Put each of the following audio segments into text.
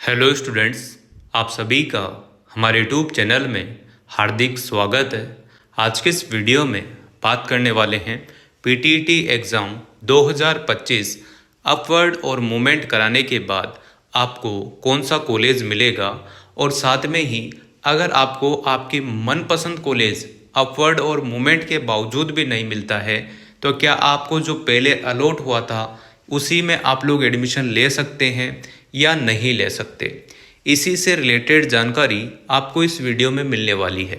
Hello students, आप सभी का हमारे यूट्यूब चैनल में हार्दिक स्वागत है। आज के इस वीडियो में बात करने वाले हैं पीटीटी एग्ज़ाम 2025 अपवर्ड और मूवमेंट कराने के बाद आपको कौन सा कॉलेज मिलेगा, और साथ में ही अगर आपको आपकी मनपसंद कॉलेज अपवर्ड और मूवमेंट के बावजूद भी नहीं मिलता है तो क्या आपको जो पहले अलॉट हुआ था उसी में आप लोग एडमिशन ले सकते हैं या नहीं ले सकते। इसी से रिलेटेड जानकारी आपको इस वीडियो में मिलने वाली है।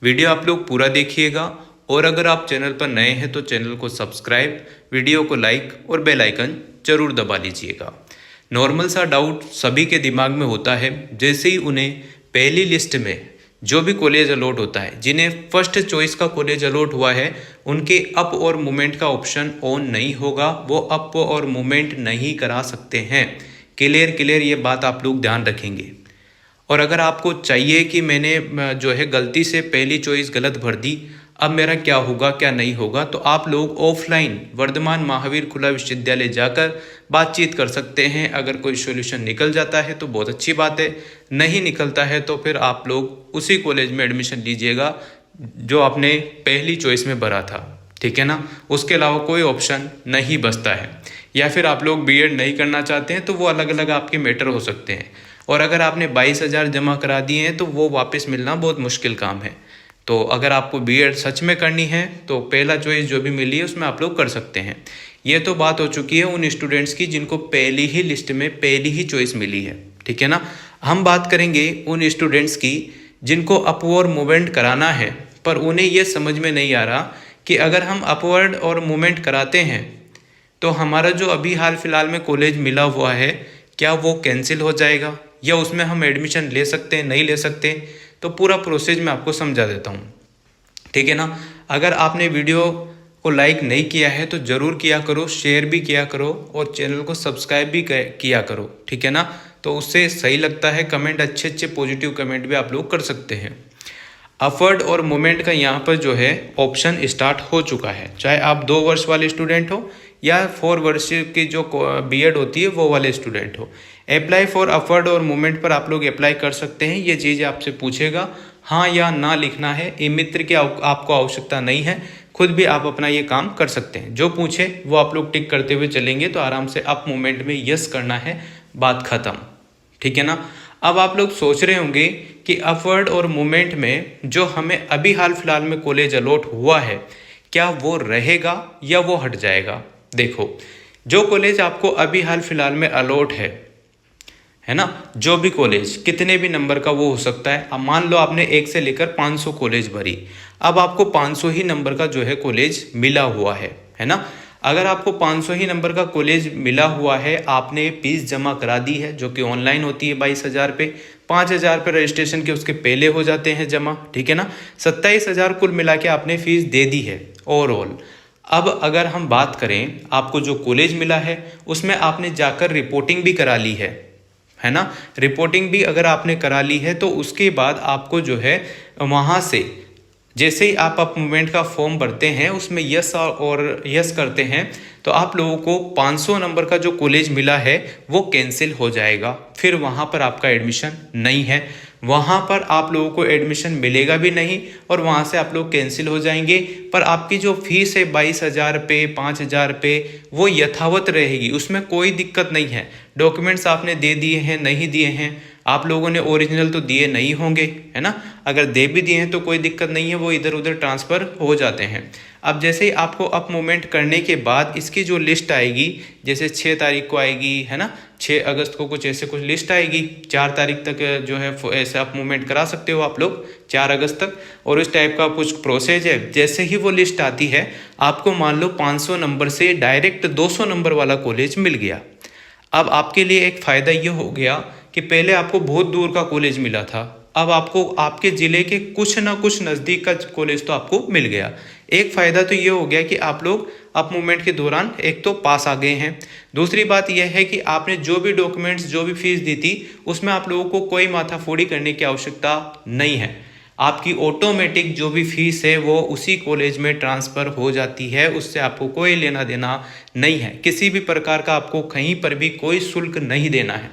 वीडियो आप लोग पूरा देखिएगा, और अगर आप चैनल पर नए हैं तो चैनल को सब्सक्राइब, वीडियो को लाइक और बेल आइकन जरूर दबा लीजिएगा। नॉर्मल सा डाउट सभी के दिमाग में होता है, जैसे ही उन्हें पहली लिस्ट में जो भी कॉलेज अलॉट होता है, जिन्हें फर्स्ट चॉइस का कॉलेज अलॉट हुआ है, उनके अप और मूवमेंट का ऑप्शन ऑन नहीं होगा, वो अप और मूवमेंट नहीं करा सकते हैं। क्लियर ये बात आप लोग ध्यान रखेंगे। और अगर आपको चाहिए कि मैंने जो है गलती से पहली चॉइस गलत भर दी, अब मेरा क्या होगा क्या नहीं होगा, तो आप लोग ऑफलाइन वर्धमान महावीर खुला विश्वविद्यालय जाकर बातचीत कर सकते हैं। अगर कोई सॉल्यूशन निकल जाता है तो बहुत अच्छी बात है, नहीं निकलता है तो फिर आप लोग उसी कॉलेज में एडमिशन लीजिएगा जो आपने पहली चॉइस में भरा था, ठीक है ना। उसके अलावा कोई ऑप्शन नहीं बचता है। या फिर आप लोग बीएड नहीं करना चाहते हैं तो वो अलग अलग आपके मैटर हो सकते हैं। और अगर आपने 22,000 जमा करा दिए हैं तो वो वापस मिलना बहुत मुश्किल काम है। तो अगर आपको बीएड सच में करनी है तो पहला चॉइस जो भी मिली है उसमें आप लोग कर सकते हैं। ये तो बात हो चुकी है उन स्टूडेंट्स की जिनको पहली ही लिस्ट में पहली ही चॉइस मिली है, ठीक है ना। हम बात करेंगे उन स्टूडेंट्स की जिनको अपवर्ड मूवमेंट कराना है, पर उन्हें यह समझ में नहीं आ रहा कि अगर हम अपवर्ड और मूवमेंट कराते हैं तो हमारा जो अभी हाल फिलहाल में कॉलेज मिला हुआ है क्या वो कैंसिल हो जाएगा, या उसमें हम एडमिशन ले सकते हैं नहीं ले सकते। तो पूरा प्रोसेस मैं आपको समझा देता हूँ, ठीक है ना। अगर आपने वीडियो को लाइक नहीं किया है तो ज़रूर किया करो, शेयर भी किया करो और चैनल को सब्सक्राइब भी किया करो, ठीक है ना। तो उससे सही लगता है। कमेंट अच्छे पॉजिटिव कमेंट भी आप लोग कर सकते हैं। अपवर्ड और मूवमेंट का यहाँ पर जो है ऑप्शन स्टार्ट हो चुका है, चाहे आप 2 वर्ष वाले स्टूडेंट हो या 4 वर्ष की जो बीएड होती है वो वाले स्टूडेंट हो। अप्लाई फॉर अपवर्ड और मूवमेंट पर आप लोग अप्लाई कर सकते हैं। ये चीज़ आपसे पूछेगा, हाँ या ना लिखना है। ई मित्र की आपको आवश्यकता नहीं है, खुद भी आप अपना ये काम कर सकते हैं। जो पूछे वो आप लोग टिक करते हुए चलेंगे तो आराम से अप मूवमेंट में यस करना है, बात खत्म, ठीक है ना। अब आप लोग सोच रहे होंगे कि अपवर्ड और मूवमेंट में जो हमें अभी हाल फिलहाल में कॉलेज अलॉट हुआ है क्या वो रहेगा या वो हट जाएगा। देखो, जो कॉलेज आपको अभी हाल फिलहाल में अलॉट है ना, जो भी कॉलेज कितने भी नंबर का वो हो सकता है। अब मान लो आपने 1 से लेकर 500 कॉलेज भरी, अब आपको 500 ही नंबर का जो है कॉलेज मिला हुआ है ना। अगर आपको 500 ही नंबर का कॉलेज मिला हुआ है, आपने फीस जमा करा दी है जो कि ऑनलाइन होती है 22,000 पे, 5,000 पे रजिस्ट्रेशन के उसके पहले हो जाते हैं जमा, ठीक है ना। 27,000 कुल मिला के आपने फीस दे दी है ओवरऑल। अब अगर हम बात करें आपको जो कॉलेज मिला है उसमें आपने जाकर रिपोर्टिंग भी करा ली है ना। रिपोर्टिंग भी अगर आपने करा ली है तो उसके बाद आपको जो है वहाँ से जैसे ही आप मूवमेंट का फॉर्म भरते हैं उसमें यस और यस करते हैं तो आप लोगों को 500 नंबर का जो कॉलेज मिला है वो कैंसिल हो जाएगा। फिर वहाँ पर आपका एडमिशन नहीं है, वहाँ पर आप लोगों को एडमिशन मिलेगा भी नहीं और वहाँ से आप लोग कैंसिल हो जाएंगे। पर आपकी जो फीस है 22,000 पे 5,000 पे वो यथावत रहेगी, उसमें कोई दिक्कत नहीं है। डॉक्यूमेंट्स आपने दे दिए हैं नहीं दिए हैं, आप लोगों ने ओरिजिनल तो दिए नहीं होंगे, है ना। अगर दे भी दिए हैं तो कोई दिक्कत नहीं है, वो इधर उधर ट्रांसफ़र हो जाते हैं। अब जैसे ही आपको अप मूवमेंट करने के बाद इसकी जो लिस्ट आएगी, जैसे 6 तारीख को आएगी, है ना, 6 अगस्त को कुछ ऐसे कुछ लिस्ट आएगी, 4 तारीख तक जो है ऐसे अप मूवमेंट करा सकते हो आप लोग 4 अगस्त तक, और इस टाइप का कुछ प्रोसेस है। जैसे ही वो लिस्ट आती है आपको मान लो 500 नंबर से डायरेक्ट 200 नंबर वाला कॉलेज मिल गया। अब आपके लिए एक फ़ायदा ये हो गया कि पहले आपको बहुत दूर का कॉलेज मिला था, अब आपको आपके ज़िले के कुछ ना कुछ नज़दीक का कॉलेज तो आपको मिल गया। एक फ़ायदा तो ये हो गया कि आप लोग अप मूवमेंट के दौरान एक तो पास आ गए हैं। दूसरी बात यह है कि आपने जो भी डॉक्यूमेंट्स जो भी फीस दी थी उसमें आप लोगों को कोई माथाफोड़ी करने की आवश्यकता नहीं है। आपकी ऑटोमेटिक जो भी फीस है वो उसी कॉलेज में ट्रांसफ़र हो जाती है, उससे आपको कोई लेना देना नहीं है। किसी भी प्रकार का आपको कहीं पर भी कोई शुल्क नहीं देना है।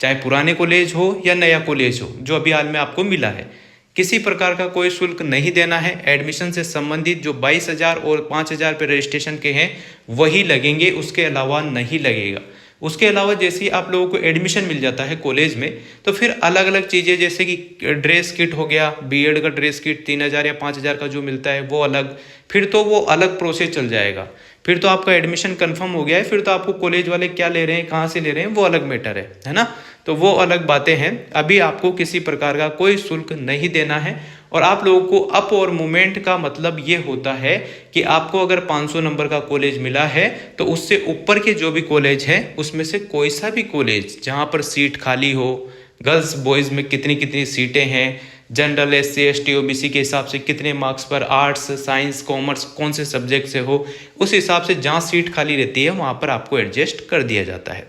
चाहे पुराने कॉलेज हो या नया कॉलेज हो जो अभी हाल में आपको मिला है। किसी प्रकार का कोई शुल्क नहीं देना है। एडमिशन से संबंधित जो 22,000 और 5,000 पे रजिस्ट्रेशन के हैं वही लगेंगे, उसके अलावा नहीं लगेगा। उसके अलावा जैसे ही आप लोगों को एडमिशन मिल जाता है कॉलेज में तो फिर अलग अलग चीज़ें जैसे कि ड्रेस किट हो गया, बीएड का ड्रेस किट 3,000 या 5,000 का जो मिलता है वो अलग, फिर तो वो अलग प्रोसेस चल जाएगा। फिर तो आपका एडमिशन कंफर्म हो गया है, फिर तो आपको कॉलेज वाले क्या ले रहे हैं, कहाँ से ले रहे हैं, वो अलग मैटर है ना। तो वो अलग बातें हैं। अभी आपको किसी प्रकार का कोई शुल्क नहीं देना है। और आप लोगों को अप और मूवमेंट का मतलब ये होता है कि आपको अगर 500 नंबर का कॉलेज मिला है तो उससे ऊपर के जो भी कॉलेज है उसमें से कोई सा भी कॉलेज जहाँ पर सीट खाली हो, गर्ल्स बॉयज़ में कितनी कितनी सीटें हैं, जनरल SC ST OBC के हिसाब से कितने मार्क्स पर, आर्ट्स साइंस कॉमर्स कौन से सब्जेक्ट से हो, उस हिसाब से जहाँ सीट खाली रहती है वहाँ पर आपको एडजस्ट कर दिया जाता है।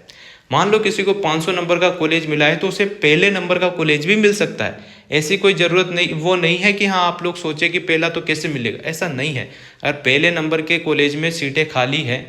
मान लो किसी को 500 नंबर का कॉलेज मिला है तो उसे पहले नंबर का कॉलेज भी मिल सकता है। ऐसी कोई ज़रूरत नहीं, वो नहीं है कि हाँ आप लोग सोचे कि पहला तो कैसे मिलेगा, ऐसा नहीं है। अगर पहले नंबर के कॉलेज में सीटें खाली हैं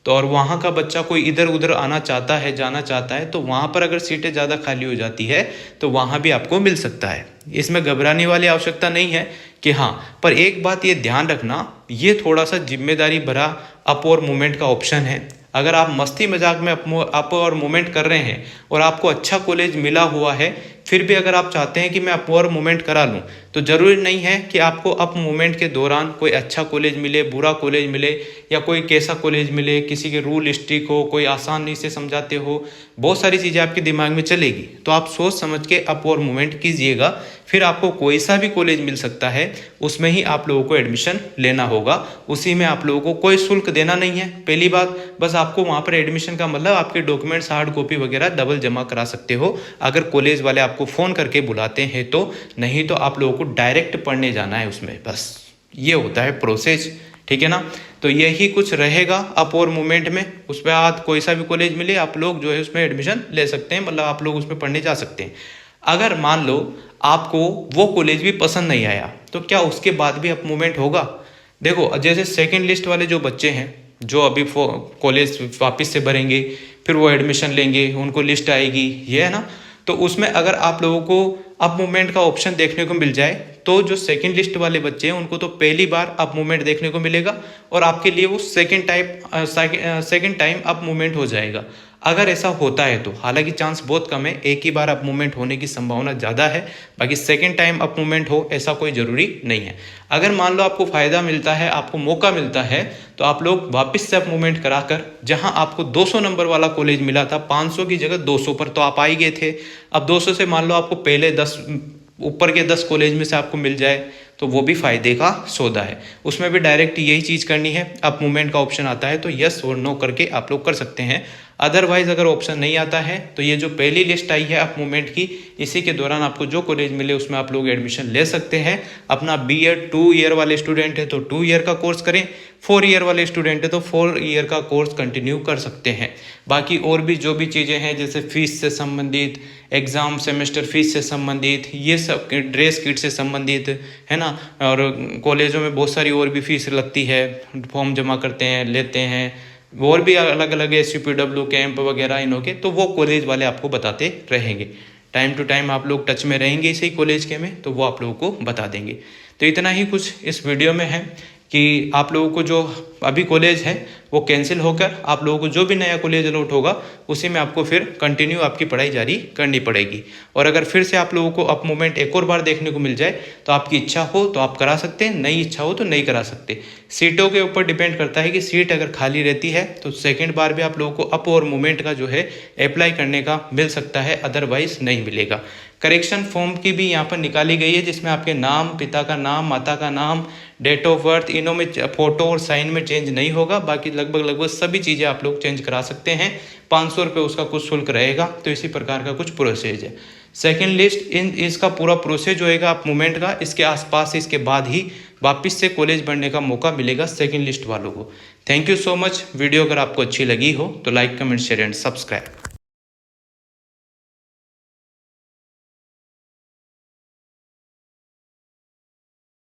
तो और वहाँ का बच्चा कोई इधर उधर आना चाहता है, जाना चाहता है, तो वहाँ पर अगर सीटें ज़्यादा खाली हो जाती है तो वहाँ भी आपको मिल सकता है। इसमें घबराने वाली आवश्यकता नहीं है कि हाँ, पर एक बात ये ध्यान रखना, ये थोड़ा सा जिम्मेदारी भरा अप और मूवमेंट का ऑप्शन है। अगर आप मस्ती मजाक में अप और मूवमेंट कर रहे हैं और आपको अच्छा कॉलेज मिला हुआ है, फिर भी अगर आप चाहते हैं कि मैं अप और मूवमेंट करा लूँ तो ज़रूरी नहीं है कि आपको अप मूवमेंट के दौरान कोई अच्छा कॉलेज मिले, बुरा कॉलेज मिले या कोई कैसा कॉलेज मिले, किसी के रूल स्ट्रिक हो, कोई आसान नहीं से समझाते हो, बहुत सारी चीज़ें आपके दिमाग में चलेगी। तो आप सोच समझ के अप और मूवमेंट कीजिएगा, फिर आपको कोई सा भी कॉलेज मिल सकता है, उसमें ही आप लोगों को एडमिशन लेना होगा। उसी में आप लोगों को कोई शुल्क देना नहीं है। पहली बात, बस आपको वहाँ पर एडमिशन का मतलब आपके डॉक्यूमेंट्स हार्ड कॉपी वगैरह डबल जमा करा सकते हो अगर कॉलेज वाले आपको फ़ोन करके बुलाते हैं तो, नहीं तो आप लोगों को डायरेक्ट पढ़ने जाना है उसमें, बस ये होता है प्रोसेस, ठीक है ना। तो यही कुछ रहेगा अप और मूवमेंट में। उस पर आज कोई सा भी कॉलेज मिले आप लोग जो है उसमें एडमिशन ले सकते हैं, मतलब आप लोग उसमें पढ़ने जा सकते हैं। अगर मान लो आपको वो कॉलेज भी पसंद नहीं आया तो क्या उसके बाद भी अप मूवमेंट होगा? देखो, जैसे सेकंड लिस्ट वाले जो बच्चे हैं जो अभी कॉलेज वापस से भरेंगे, फिर वो एडमिशन लेंगे, उनको लिस्ट आएगी, ये है ना। तो उसमें अगर आप लोगों को अप मूवमेंट का ऑप्शन देखने को मिल जाए तो जो सेकंड लिस्ट वाले बच्चे हैं उनको तो पहली बार अप मूवमेंट देखने को मिलेगा और आपके लिए वो सेकंड टाइम अप मूवमेंट हो जाएगा। अगर ऐसा होता है तो, हालांकि चांस बहुत कम है, एक ही बार अप मूवमेंट होने की संभावना ज़्यादा है, बाकी सेकंड टाइम अप मूवमेंट हो ऐसा कोई ज़रूरी नहीं है। अगर मान लो आपको फ़ायदा मिलता है, आपको मौका मिलता है, तो आप लोग वापस से अप मूवमेंट कराकर, जहां आपको 200 नंबर वाला कॉलेज मिला था, 500 की जगह 200 पर तो आप आ ही गए थे, अब 200 से मान लो आपको पहले 10 ऊपर के 10 कॉलेज में से आपको मिल जाए तो वो भी फ़ायदे का सौदा है। उसमें भी डायरेक्ट यही चीज़ करनी है, अप मूवमेंट का ऑप्शन आता है तो यस और नो करके आप लोग कर सकते हैं। अदरवाइज अगर ऑप्शन नहीं आता है तो ये जो पहली लिस्ट आई है अप मूवमेंट की, इसी के दौरान आपको जो कॉलेज मिले उसमें आप लोग एडमिशन ले सकते हैं। अपना बीएड 2 ईयर वाले स्टूडेंट है तो 2 ईयर का कोर्स करें, 4 ईयर वाले स्टूडेंट है तो 4 ईयर का कोर्स कंटिन्यू कर सकते हैं। बाकी और भी जो भी चीज़ें हैं जैसे फीस से संबंधित, एग्ज़ाम सेमेस्टर फीस से संबंधित, ये सब ड्रेस किट से संबंधित है ना, और कॉलेजों में बहुत सारी और भी फीस लगती है, फॉर्म जमा करते हैं, लेते हैं, और भी अलग अलग SUPW कैंप वगैरह इनों के, तो वो कॉलेज वाले आपको बताते रहेंगे। टाइम टू टाइम आप लोग टच में रहेंगे इसी कॉलेज के में, तो वो आप लोगों को बता देंगे। तो इतना ही कुछ इस वीडियो में है कि आप लोगों को जो अभी कॉलेज है वो कैंसिल होकर आप लोगों को जो भी नया कॉलेज अलॉट होगा उसी में आपको फिर कंटिन्यू आपकी पढ़ाई जारी करनी पड़ेगी। और अगर फिर से आप लोगों को अप मूवमेंट एक और बार देखने को मिल जाए तो आपकी इच्छा हो तो आप करा सकते हैं, नई इच्छा हो तो नहीं करा सकते। सीटों के ऊपर डिपेंड करता है कि सीट अगर खाली रहती है तो सेकेंड बार भी आप लोगों को अप और मूवमेंट का जो है अप्लाई करने का मिल सकता है, अदरवाइज नहीं मिलेगा। करेक्शन फॉर्म की भी यहाँ पर निकाली गई है जिसमें आपके नाम, पिता का नाम, माता का नाम, डेट ऑफ बर्थ, इनों में फोटो और साइन में चेंज नहीं होगा। बाकी लगभग सभी चीज़ें आप लोग चेंज करा सकते हैं। 500 रुपये उसका कुछ शुल्क रहेगा। तो इसी प्रकार का कुछ प्रोसेस है। सेकंड लिस्ट इसका पूरा प्रोसेस जो होगा आप मूवमेंट का, इसके आसपास इसके बाद ही वापस से कॉलेज बढ़ने का मौका मिलेगा सेकंड लिस्ट वालों को। Thank you so much. Video अगर आपको अच्छी लगी हो तो like, comment, share and subscribe.